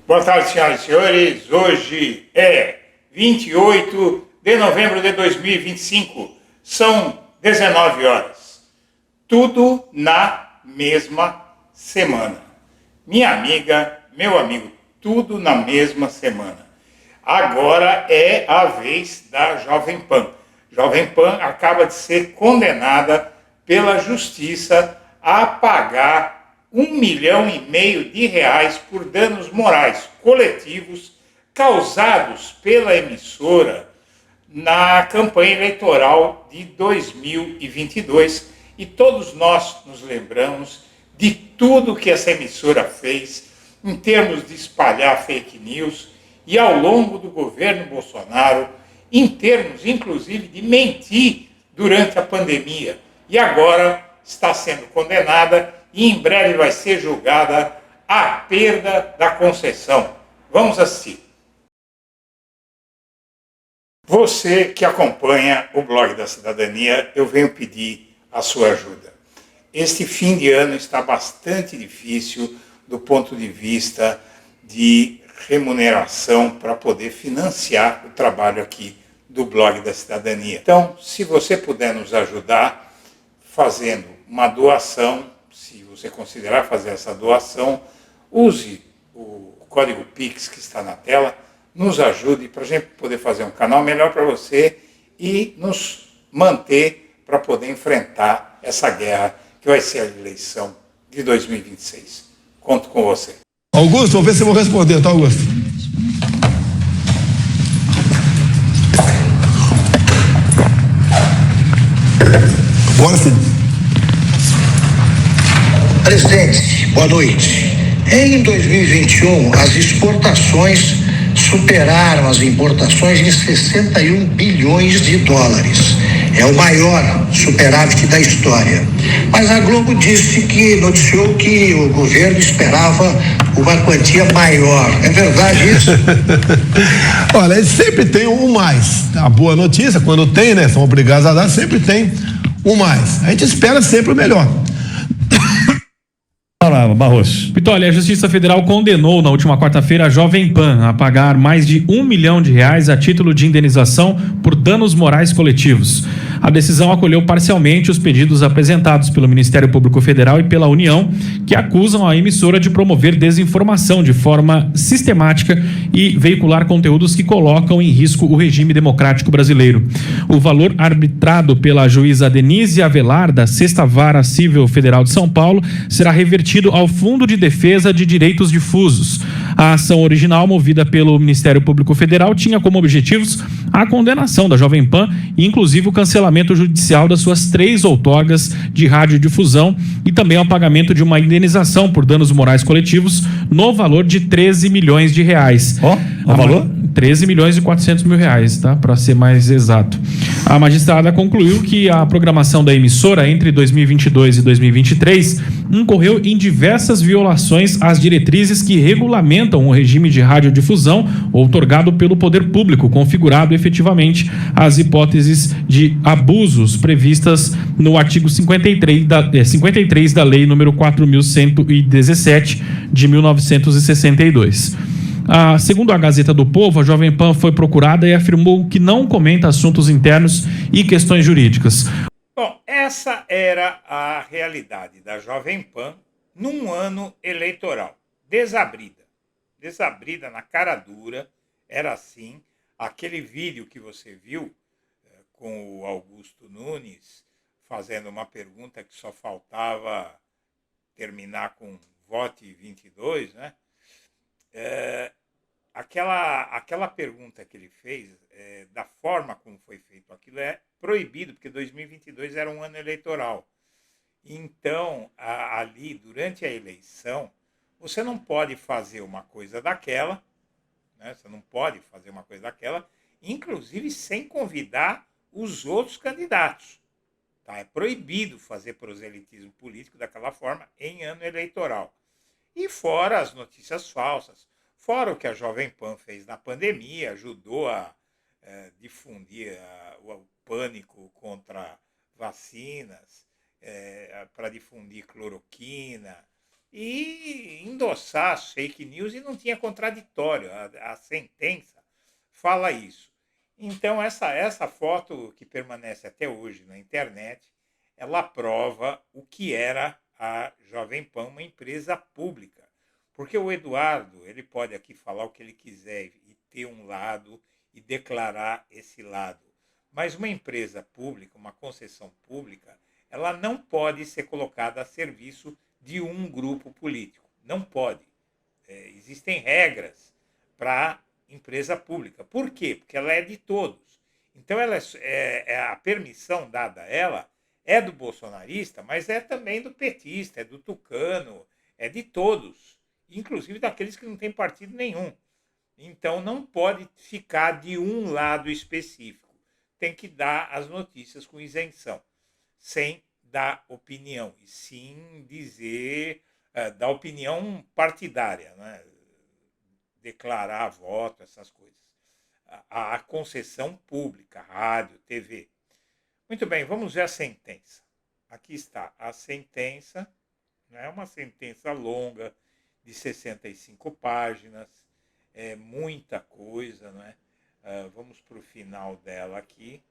Boa tarde, senhoras e senhores. Hoje é 28 de novembro de 2025. São 19 horas. Tudo na mesma semana. Minha amiga, meu amigo, tudo na mesma semana. Agora é a vez da Jovem Pan. Jovem Pan acaba de ser condenada pela justiça a pagar R$ 1,5 milhão por danos morais coletivos causados pela emissora na campanha eleitoral de 2022. E todos nós nos lembramos de tudo que essa emissora fez em termos de espalhar fake news e ao longo do governo Bolsonaro, em termos inclusive de mentir durante a pandemia. E agora está sendo condenada e em breve vai ser julgada a perda da concessão. Vamos assistir. Você que acompanha o blog da Cidadania, eu venho pedir a sua ajuda. Este fim de ano está bastante difícil do ponto de vista de remuneração para poder financiar o trabalho aqui do blog da Cidadania. Então, se você puder nos ajudar fazendo uma doação, se você considerar fazer essa doação, use o código Pix que está na tela, nos ajude para a gente poder fazer um canal melhor para você e nos manter para poder enfrentar essa guerra que vai ser a eleição de 2026. Conto com você. Augusto, vamos ver se eu vou responder, tá, Augusto? Bora, filho. Presidente, boa noite. Em 2021, as exportações superaram as importações em 61 bilhões de dólares. É o maior superávit da história. Mas a Globo noticiou que o governo esperava uma quantia maior. É verdade isso? Olha, eles sempre tem um mais. A boa notícia, quando tem, né? São obrigados a dar, sempre tem um mais. A gente espera sempre o melhor. Barroso. Pitoli, a Justiça Federal condenou na última quarta-feira a Jovem Pan a pagar mais de R$ 1 milhão a título de indenização por danos morais coletivos. A decisão acolheu parcialmente os pedidos apresentados pelo Ministério Público Federal e pela União, que acusam a emissora de promover desinformação de forma sistemática e veicular conteúdos que colocam em risco o regime democrático brasileiro. O valor arbitrado pela juíza Denise Avelar, da 6ª Vara Civil Federal de São Paulo, será revertido ao Fundo de Defesa de Direitos Difusos. A ação original, movida pelo Ministério Público Federal, tinha como objetivos a condenação da Jovem Pan e, inclusive, o cancelamento judicial das suas 3 outorgas de radiodifusão e também ao pagamento de uma indenização por danos morais coletivos no valor de R$ 13 milhões. O valor? 13 milhões e 400 mil reais, tá? Para ser mais exato. A magistrada concluiu que a programação da emissora entre 2022 e 2023 incorreu em diversas violações às diretrizes que regulamentam o regime de radiodifusão outorgado pelo poder público, configurado efetivamente as hipóteses de abusos previstas no artigo 53 da Lei número 4.117 de 1962. Segundo a Gazeta do Povo, a Jovem Pan foi procurada e afirmou que não comenta assuntos internos e questões jurídicas. Bom, essa era a realidade da Jovem Pan num ano eleitoral. Desabrida na cara dura, era assim. Aquele vídeo que você viu com o Augusto Nunes fazendo uma pergunta que só faltava terminar com vote 22, né? Aquela pergunta que ele fez, da forma como foi feito aquilo, é proibido, porque 2022 era um ano eleitoral. Então, ali, durante a eleição, você não pode fazer uma coisa daquela, né? Você não pode fazer uma coisa daquela, inclusive sem convidar os outros candidatos. Tá? É proibido fazer proselitismo político daquela forma em ano eleitoral. E fora as notícias falsas, fora o que a Jovem Pan fez na pandemia, ajudou a difundir o pânico contra vacinas, para difundir cloroquina, e endossar as fake news, e não tinha contraditório. A sentença fala isso. Então, essa foto que permanece até hoje na internet, ela prova o que era a Jovem Pan, uma empresa pública. Porque o Eduardo, ele pode aqui falar o que ele quiser e ter um lado e declarar esse lado. Mas uma empresa pública, uma concessão pública, ela não pode ser colocada a serviço de um grupo político. Não pode. Existem regras para empresa pública. Por quê? Porque ela é de todos. Então, a permissão dada a ela é do bolsonarista, mas é também do petista, é do tucano, é de todos, inclusive daqueles que não têm partido nenhum. Então, não pode ficar de um lado específico. Tem que dar as notícias com isenção, sem dar opinião, e sim dizer, dar opinião partidária, né? Declarar voto, essas coisas. A concessão pública, rádio, TV. Muito bem, vamos ver a sentença. Aqui está a sentença, é uma sentença longa, de 65 páginas, é muita coisa, né? Vamos para o final dela aqui.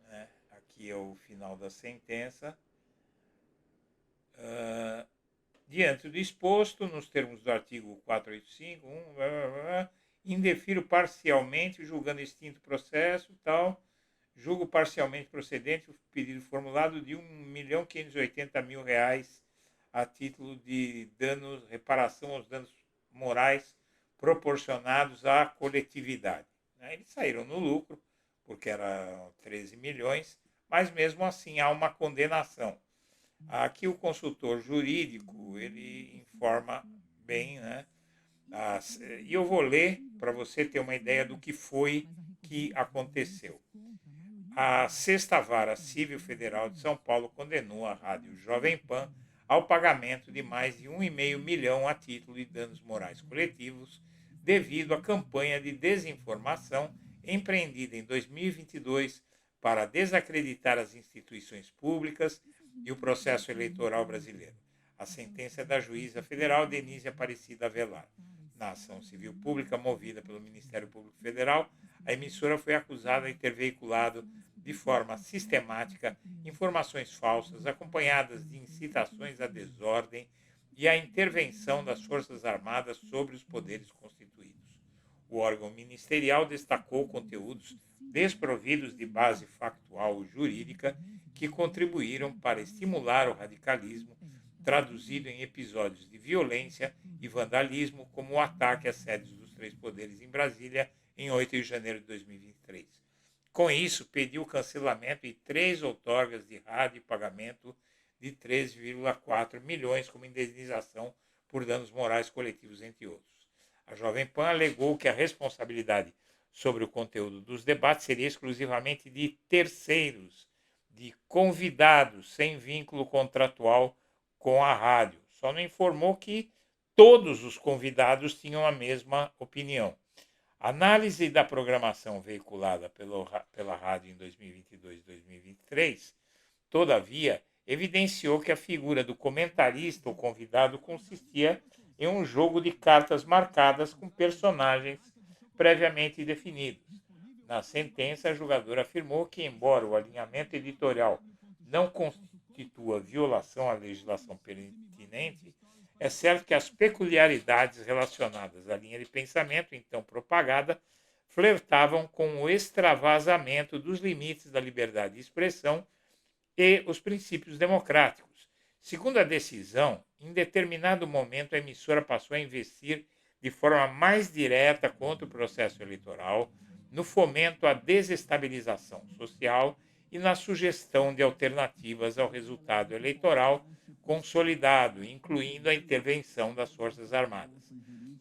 Né? Aqui é o final da sentença. Diante do exposto, nos termos do artigo 485, indefiro parcialmente, julgando extinto processo, tal, julgo parcialmente procedente o pedido formulado de R$1.580.000 a título de reparação aos danos morais proporcionados à coletividade. Eles saíram no lucro, porque eram 13 milhões, mas mesmo assim há uma condenação. Aqui o consultor jurídico, ele informa bem, né? E eu vou ler para você ter uma ideia do que foi que aconteceu. A Sexta Vara Civil Federal de São Paulo condenou a Rádio Jovem Pan ao pagamento de mais de R$1,5 milhão a título de danos morais coletivos devido à campanha de desinformação empreendida em 2022 para desacreditar as instituições públicas e o processo eleitoral brasileiro. A sentença é da juíza federal Denise Aparecida Avelar. Na ação civil pública movida pelo Ministério Público Federal, a emissora foi acusada de ter veiculado de forma sistemática informações falsas acompanhadas de incitações à desordem e à intervenção das Forças Armadas sobre os poderes constituídos. O órgão ministerial destacou conteúdos desprovidos de base factual ou jurídica que contribuíram para estimular o radicalismo, traduzido em episódios de violência e vandalismo, como o ataque às sedes dos três poderes em Brasília em 8 de janeiro de 2023. Com isso, pediu o cancelamento de 3 outorgas de rádio e pagamento de 3,4 milhões como indenização por danos morais coletivos, entre outros. A Jovem Pan alegou que a responsabilidade sobre o conteúdo dos debates seria exclusivamente de terceiros, de convidados sem vínculo contratual com a rádio. Só não informou que todos os convidados tinham a mesma opinião. A análise da programação veiculada pela rádio em 2022 e 2023, todavia, evidenciou que a figura do comentarista ou convidado consistia em um jogo de cartas marcadas com personagens previamente definidos. Na sentença, a julgadora afirmou que, embora o alinhamento editorial não constitua violação à legislação pertinente, é certo que as peculiaridades relacionadas à linha de pensamento então propagada flertavam com o extravasamento dos limites da liberdade de expressão e os princípios democráticos. Segundo a decisão, em determinado momento a emissora passou a investir de forma mais direta contra o processo eleitoral, no fomento à desestabilização social e na sugestão de alternativas ao resultado eleitoral consolidado, incluindo a intervenção das Forças Armadas.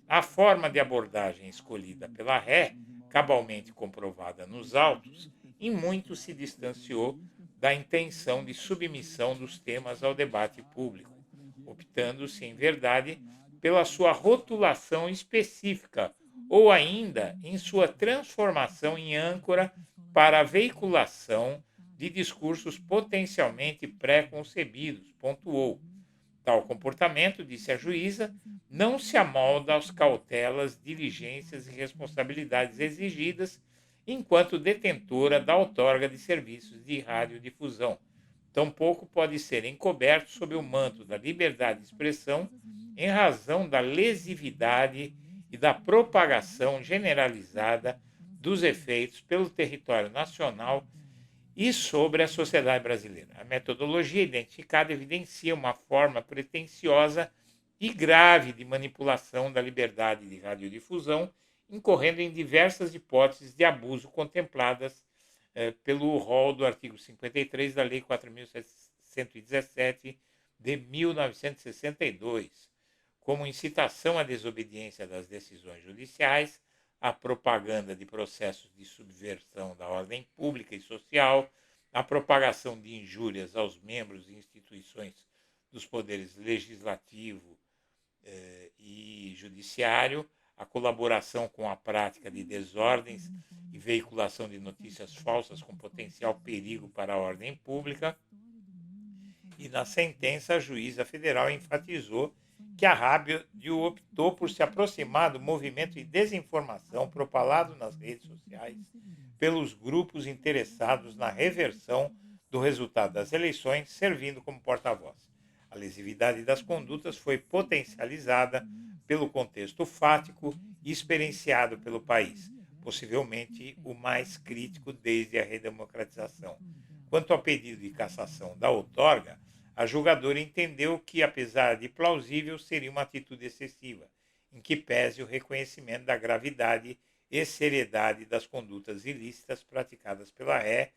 A forma de abordagem escolhida pela ré, cabalmente comprovada nos autos, em muito se distanciou da intenção de submissão dos temas ao debate público, optando-se, em verdade, pela sua rotulação específica ou ainda em sua transformação em âncora para a veiculação de discursos potencialmente pré-concebidos, pontuou. Tal comportamento, disse a juíza, não se amolda às cautelas, diligências e responsabilidades exigidas enquanto detentora da outorga de serviços de radiodifusão. Tampouco pode ser encoberto sob o manto da liberdade de expressão em razão da lesividade e da propagação generalizada dos efeitos pelo território nacional e sobre a sociedade brasileira. A metodologia identificada evidencia uma forma pretensiosa e grave de manipulação da liberdade de radiodifusão, incorrendo em diversas hipóteses de abuso contempladas pelo rol do artigo 53 da Lei 4.117 de 1962, como incitação à desobediência das decisões judiciais, a propaganda de processos de subversão da ordem pública e social, a propagação de injúrias aos membros e instituições dos poderes legislativo e judiciário, a colaboração com a prática de desordens e veiculação de notícias falsas com potencial perigo para a ordem pública. E na sentença, a juíza federal enfatizou que a rádio optou por se aproximar do movimento de desinformação propalado nas redes sociais pelos grupos interessados na reversão do resultado das eleições, servindo como porta-voz. A lesividade das condutas foi potencializada pelo contexto fático e experienciado pelo país, possivelmente o mais crítico desde a redemocratização. Quanto ao pedido de cassação da outorga, a julgadora entendeu que, apesar de plausível, seria uma atitude excessiva, em que pese o reconhecimento da gravidade e seriedade das condutas ilícitas praticadas pela ré.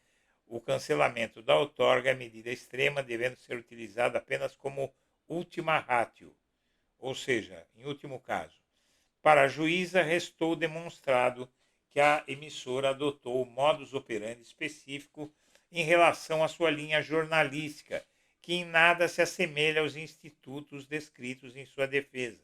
O cancelamento da outorga é medida extrema, devendo ser utilizada apenas como ultima ratio, ou seja, em último caso. Para a juíza, restou demonstrado que a emissora adotou o modus operandi específico em relação à sua linha jornalística, que em nada se assemelha aos institutos descritos em sua defesa.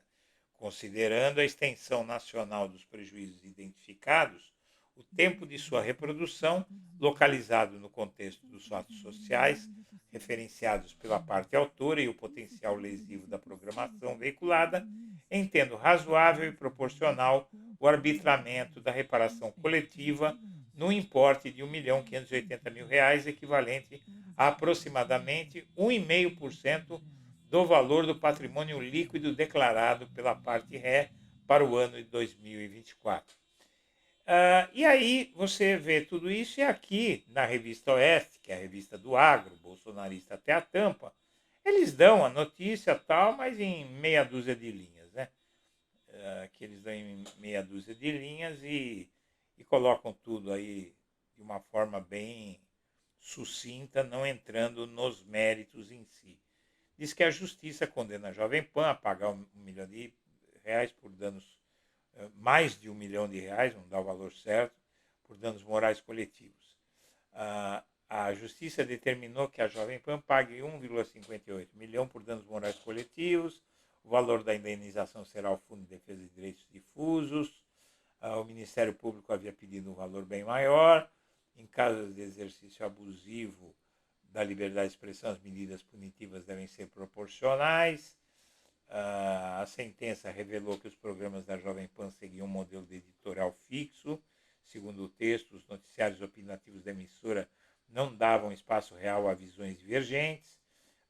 Considerando a extensão nacional dos prejuízos identificados, o tempo de sua reprodução, localizado no contexto dos fatos sociais, referenciados pela parte autora e o potencial lesivo da programação veiculada, entendo razoável e proporcional o arbitramento da reparação coletiva no importe de R$ 1.580.000, equivalente a aproximadamente 1,5% do valor do patrimônio líquido declarado pela parte ré para o ano de 2024. E aí você vê tudo isso, e aqui na Revista Oeste, que é a revista do agro, bolsonarista até a tampa, eles dão a notícia tal, mas em meia dúzia de linhas, né? Que eles dão em meia dúzia de linhas e colocam tudo aí de uma forma bem sucinta, não entrando nos méritos em si. Diz que a justiça condena a Jovem Pan a pagar R$ 1 milhão por danos, mais de R$ 1 milhão, não dá o valor certo, por danos morais coletivos. A justiça determinou que a Jovem Pan pague 1,58 milhão por danos morais coletivos. O valor da indenização será o Fundo de Defesa de Direitos Difusos. O Ministério Público havia pedido um valor bem maior. Em caso de exercício abusivo da liberdade de expressão, as medidas punitivas devem ser proporcionais. A sentença revelou que os programas da Jovem Pan seguiam um modelo de editorial fixo. Segundo o texto, os noticiários opinativos da emissora não davam espaço real a visões divergentes.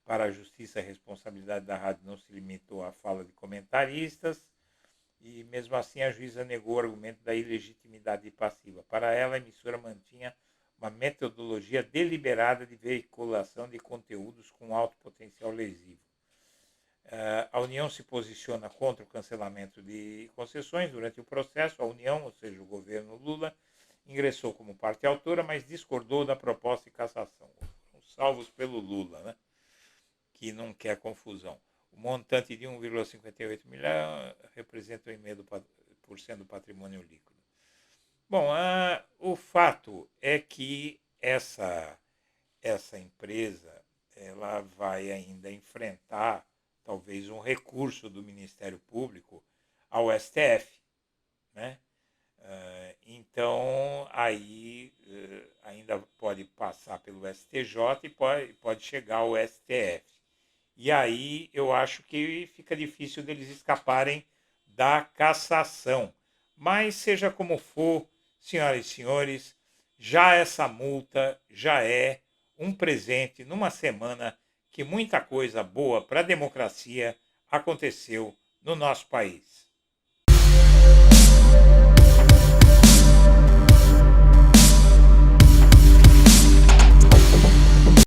Para a justiça, a responsabilidade da rádio não se limitou à fala de comentaristas. E, mesmo assim, a juíza negou o argumento da ilegitimidade passiva. Para ela, a emissora mantinha uma metodologia deliberada de veiculação de conteúdos com alto potencial lesivo. A União se posiciona contra o cancelamento de concessões. Durante o processo, a União, ou seja, o governo Lula, ingressou como parte autora, mas discordou da proposta de cassação. Foram salvos pelo Lula, né? Que não quer confusão. O montante de 1,58 milhão representa 1,5% do patrimônio líquido. Bom, o fato é que essa empresa ela vai ainda enfrentar talvez um recurso do Ministério Público ao STF, né? Então, aí ainda pode passar pelo STJ e pode chegar ao STF. e aí eu acho que fica difícil deles escaparem da cassação. Mas seja como for, senhoras e senhores, já essa multa já é um presente numa semana que muita coisa boa para a democracia aconteceu no nosso país.